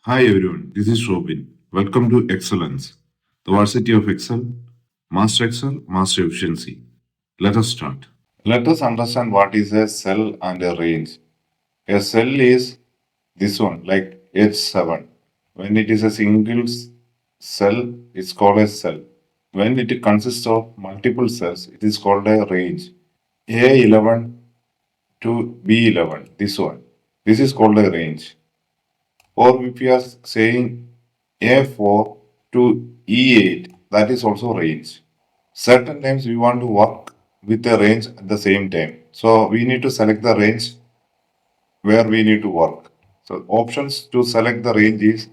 Hi everyone, this is Robin. Welcome to Excellence, the varsity of Excel, Master Efficiency. Let us start. Let us understand what is a cell and a range. A cell is this one, like H7. When it is a cell, it's called a cell. When it consists of multiple cells, it is called a range. A11 to B11, this one. This is called a range. Or if we are saying A4 to E8, that is also range. Certain times we want to work with a range at the same time. So we need to select the range where we need to work. So options to select the range is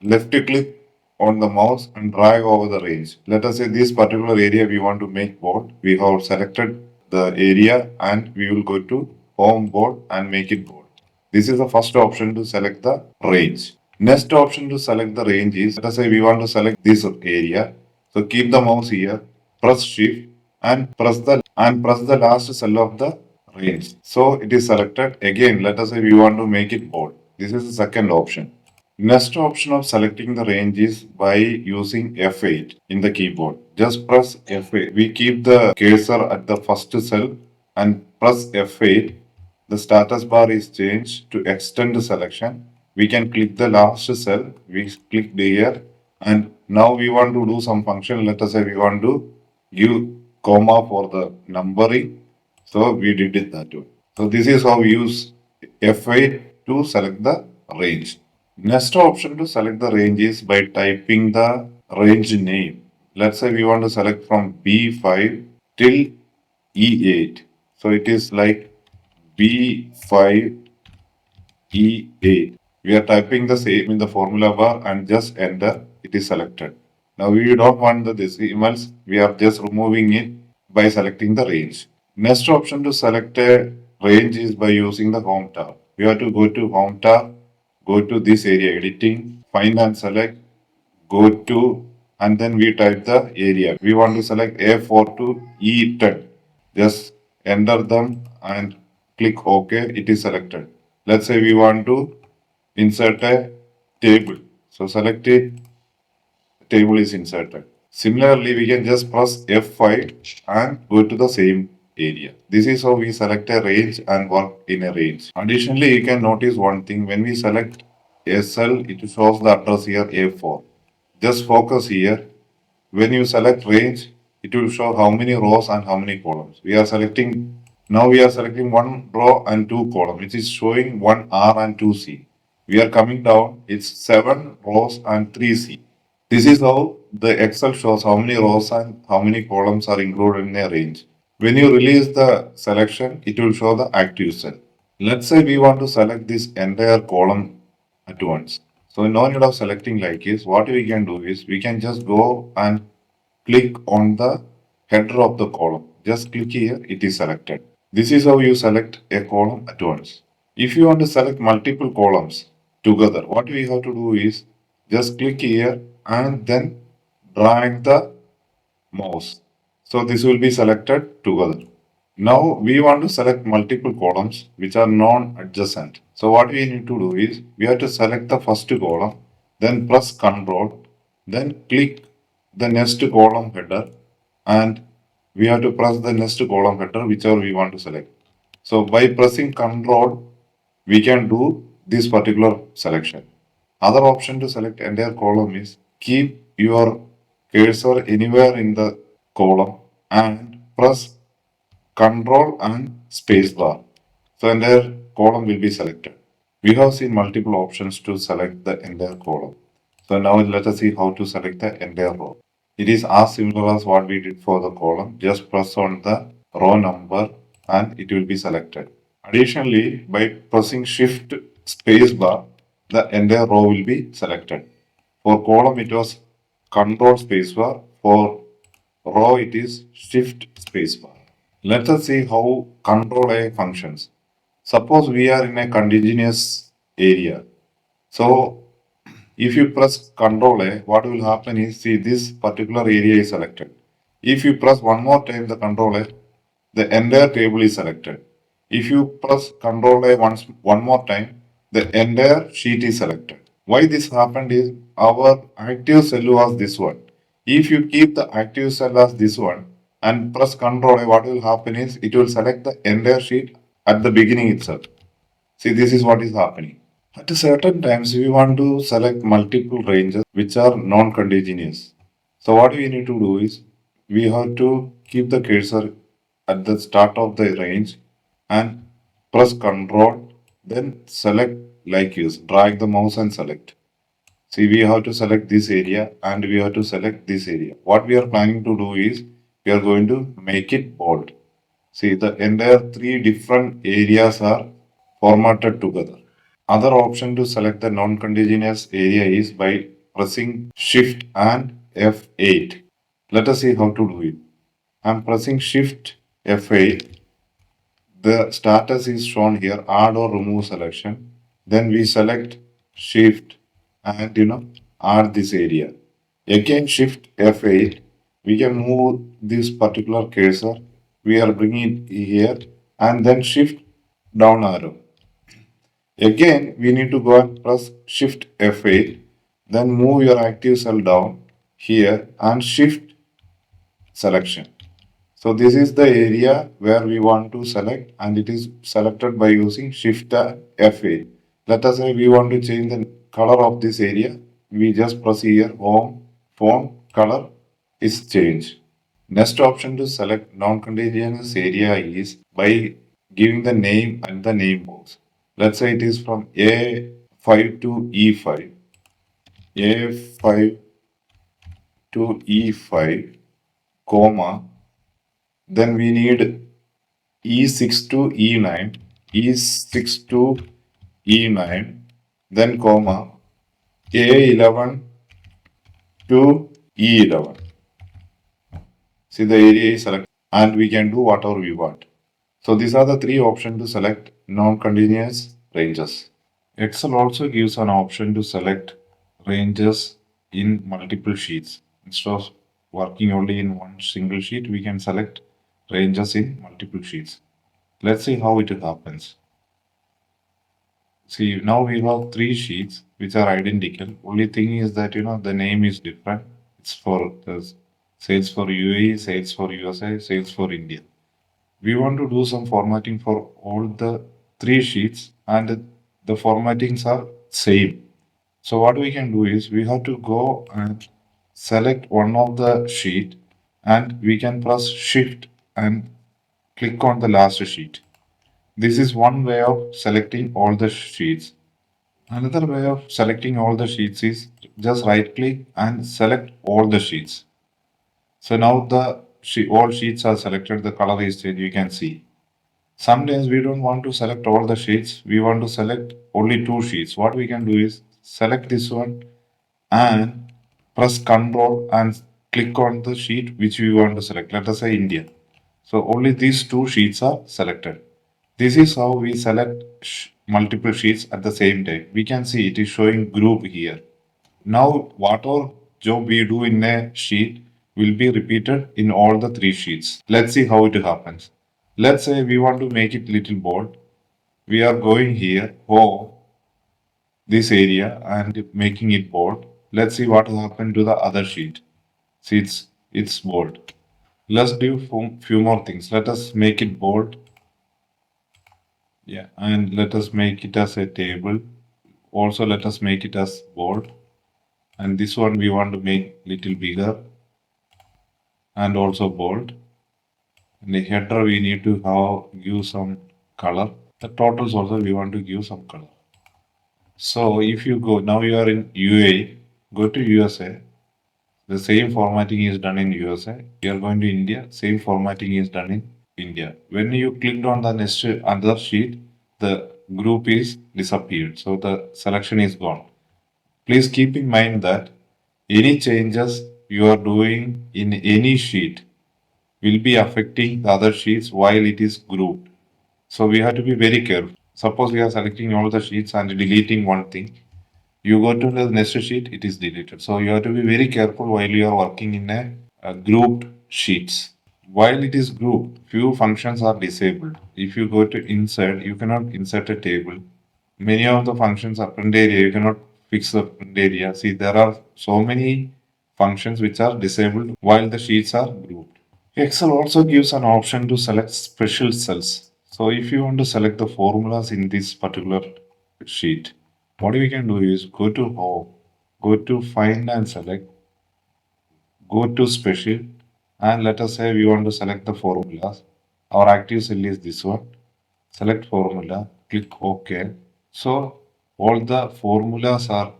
left click on the mouse and drag over the range. Let us say this particular area we want to make bold. We have selected the area and we will go to home board and make it bold. This is the first option to select the range. Next option to select the range is, let us say we want to select this area. So keep the mouse here, press shift and press the last cell of the range. So it is selected. Again, let us say we want to make it bold. This is the second option. Next option of selecting the range is by using F8 in the keyboard. Just press F8. We keep the cursor at the first cell and press F8. The status bar is changed to extend the selection. We can click the last cell. We click here and now we want to do some function. Let us say we want to give comma for the numbering. So we did it that way. So this is how we use F8 to select the range. Next option to select the range is by typing the range name. Let's say we want to select from B5 till E8. So it is like B5 E8. We are typing the same in the formula bar and just enter. It is selected. Now we don't want the decimals. We are just removing it by selecting the range. Next option to select a range is by using the home tab. We have to go to home tab, go to this area editing, find and select, go to, and then we type the area. We want to select A4 to E10. Just enter them and click OK. It is selected. Let's say we want to insert a table. So select it, table is inserted. Similarly, we can just press F5 and go to the same area. This is how we select a range and work in a range. Additionally, you can notice one thing. When we select a cell, it shows the address here A4. Just focus here. When you select range, it will show how many rows and how many columns. Now we are selecting one row and two columns, which is showing one R and two C. We are coming down, it's 7 rows and 3 C. This is how the Excel shows how many rows and how many columns are included in a range. When you release the selection, it will show the active cell. Let's say we want to select this entire column at once. So no need of selecting like this. What we can do is we can just go and click on the header of the column. Just click here, it is selected. This is how you select a column at once. If you want to select multiple columns together, what we have to do is just click here and then drag the mouse. So this will be selected together. Now we want to select multiple columns which are non-adjacent. So what we need to do is we have to select the first column, then press Ctrl, then click the next column header and we have to press the next column header whichever we want to select. So by pressing Ctrl, we can do this particular selection. Other option to select entire column is keep your cursor anywhere in the column and press Control and space bar. So entire column will be selected. We have seen multiple options to select the entire column. So now let us see how to select the entire row. It is as similar as what we did for the column. Just press on the row number and it will be selected. Additionally, by pressing shift space bar, the entire row will be selected. For column, it was control space bar. For row, it is shift space bar. Let us see how control A functions. Suppose we are in a continuous area. So if you press Ctrl A, what will happen is, see, this particular area is selected. If you press one more time the Ctrl A, the entire table is selected. If you press Ctrl A one more time, the entire sheet is selected. Why this happened is our active cell was this one. If you keep the active cell as this one and press Ctrl A, what will happen is it will select the entire sheet at the beginning itself. See, this is what is happening. At a certain times, we want to select multiple ranges which are non-contiguous. So what we need to do is we have to keep the cursor at the start of the range and press Ctrl, then select like this. Drag the mouse and select. See, we have to select this area and we have to select this area. What we are planning to do is we are going to make it bold. See, the entire three different areas are formatted together. Other option to select the non-contiguous area is by pressing Shift and F8. Let us see how to do it. I am pressing Shift F8. The status is shown here, add or remove selection. Then we select Shift and add this area. Again Shift F8. We can move this particular cursor. We are bringing it here and then Shift down arrow. Again, we need to go and press Shift F8, then move your active cell down here and Shift selection. So this is the area where we want to select and it is selected by using Shift F8. Let us say we want to change the color of this area. We just press here Home, Font, Color is changed. Next option to select non-contiguous area is by giving the name and the name box. Let's say it is from A5 to E5, A5 to E5, comma, then we need E6 to E9, E6 to E9, then comma, A11 to E11. See the area is selected and we can do whatever we want. So these are the three options to select non-contiguous ranges. Excel also gives an option to select ranges in multiple sheets. Instead of working only in one single sheet, we can select ranges in multiple sheets. Let's see how it happens. See, now we have three sheets which are identical. Only thing is that the name is different. It's for the sales for UAE, sales for USA, sales for India. We want to do some formatting for all the three sheets and the formattings are same. So what we can do is we have to go and select one of the sheet and we can press shift and click on the last sheet. This is one way of selecting all the sheets. Another way of selecting all the sheets is just right click and select all the sheets. So now all sheets are selected, the color is changed, you can see. Sometimes we don't want to select all the sheets, we want to select only two sheets. What we can do is select this one and press Ctrl and click on the sheet which we want to select. Let us say India. So only these two sheets are selected. This is how we select multiple sheets at the same time. We can see it is showing group here. Now whatever job we do in a sheet will be repeated in all the three sheets. Let's see how it happens. Let's say we want to make it little bold. We are going here, this area and making it bold. Let's see what will happen to the other sheet. See, it's bold. Let's do few more things. Let us make it bold. Yeah, and let us make it as a table. Also, let us make it as bold. And this one we want to make little bigger and also bold. In the header we need to give some color. The totals also we want to give some color. So if you go, now you are in UAE, go to USA. The same formatting is done in USA. You are going to India, same formatting is done in India. When you clicked on the next other sheet, the group is disappeared. So the selection is gone. Please keep in mind that any changes you are doing in any sheet will be affecting the other sheets while it is grouped. So we have to be very careful. Suppose we are selecting all the sheets and deleting one thing. You go to the next sheet, it is deleted. So you have to be very careful while you are working in a grouped sheets. While it is grouped, few functions are disabled. If you go to insert, you cannot insert a table. Many of the functions are append area, you cannot fix the print area. See, there are so many functions which are disabled while the sheets are grouped. Excel also gives an option to select special cells. So if you want to select the formulas in this particular sheet, what we can do is go to Home, go to Find and Select, go to Special, and let us say we want to select the formulas. Our active cell is this one. Select formula, click OK. So all the formulas are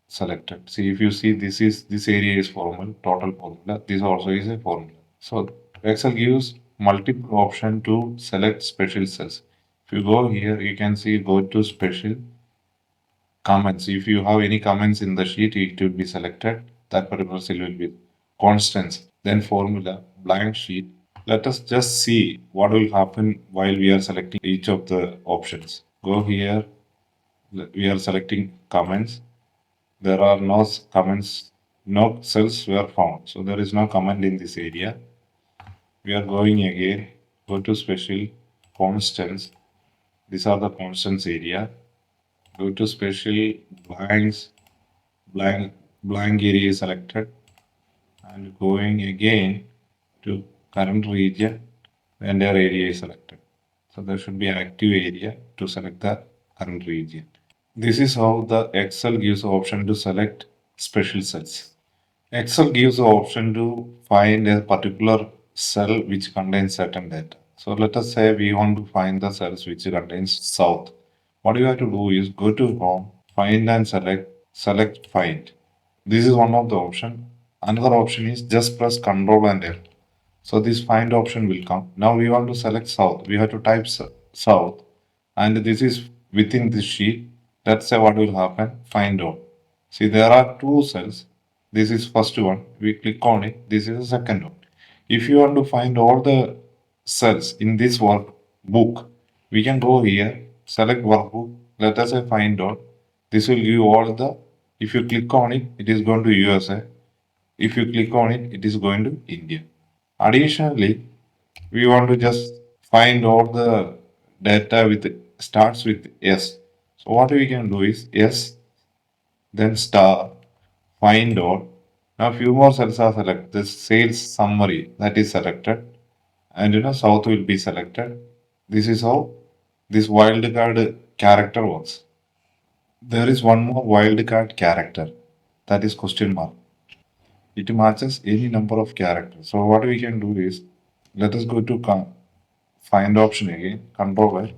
selected. See, if you see, this area is formula, total formula. This also is a formula. So Excel gives multiple option to select special cells. If you go here, you can see go to special comments. If you have any comments in the sheet, it will be selected. That particular cell will be constants. Then formula, blank sheet. Let us just see what will happen while we are selecting each of the options. Go here, we are selecting comments. There are no comments, no cells were found. So there is no comment in this area. We are going again, go to special constants. These are the constants area. Go to special blanks, blank area is selected, and going again to current region, the entire area is selected. So there should be active area to select the current region. This is how the Excel gives the option to select special cells. Excel gives the option to find a particular cell which contains certain data. So let us say we want to find the cells which contains south. What you have to do is go to Home, Find and select Find. This is one of the option. Another option is just press Ctrl and L. So this find option will come. Now we want to select south. We have to type south, and this is within this sheet. Let's say what will happen. Find all. See, there are two cells. This is first one. We click on it. This is the second one. If you want to find all the cells in this workbook, we can go here, select workbook. Let us say find all. This will give all the. If you click on it, it is going to USA. If you click on it, it is going to India. Additionally, we want to just find all the data with starts with S. So what we can do is S, then star, find all. Now few more cells are selected. The sales summary that is selected, and south will be selected. This is how this wildcard character works. There is one more wildcard character, that is question mark. It matches any number of characters. So what we can do is, let us go to find option again, control L,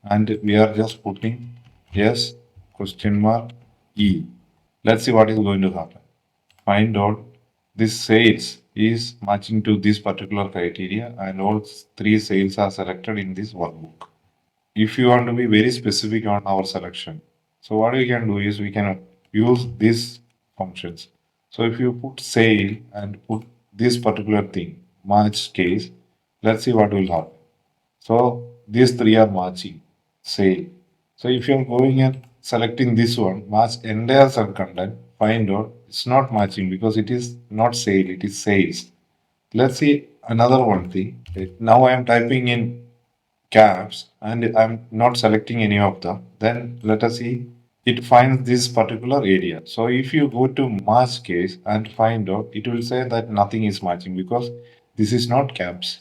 and we are just putting yes question mark E. Let's see what is going to happen. Find out this sales is matching to this particular criteria, and all three sales are selected in this workbook. If you want to be very specific on our selection, so what we can do is we can use these functions. So if you put sale and put this particular thing, match case, let's see what will happen. So these three are matching, sale. So if you're going and selecting this one, match entire cell content, find out it's not matching because it is not sale, it is sales. Let's see another one thing. Now I am typing in caps and I'm not selecting any of them. Then let us see, it finds this particular area. So if you go to match case and find out, it will say that nothing is matching because this is not caps.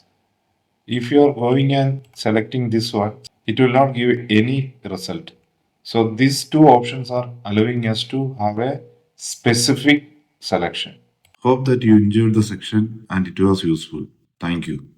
If you are going and selecting this one, it will not give any result. So these two options are allowing us to have a specific selection. Hope that you enjoyed the section and it was useful. Thank you.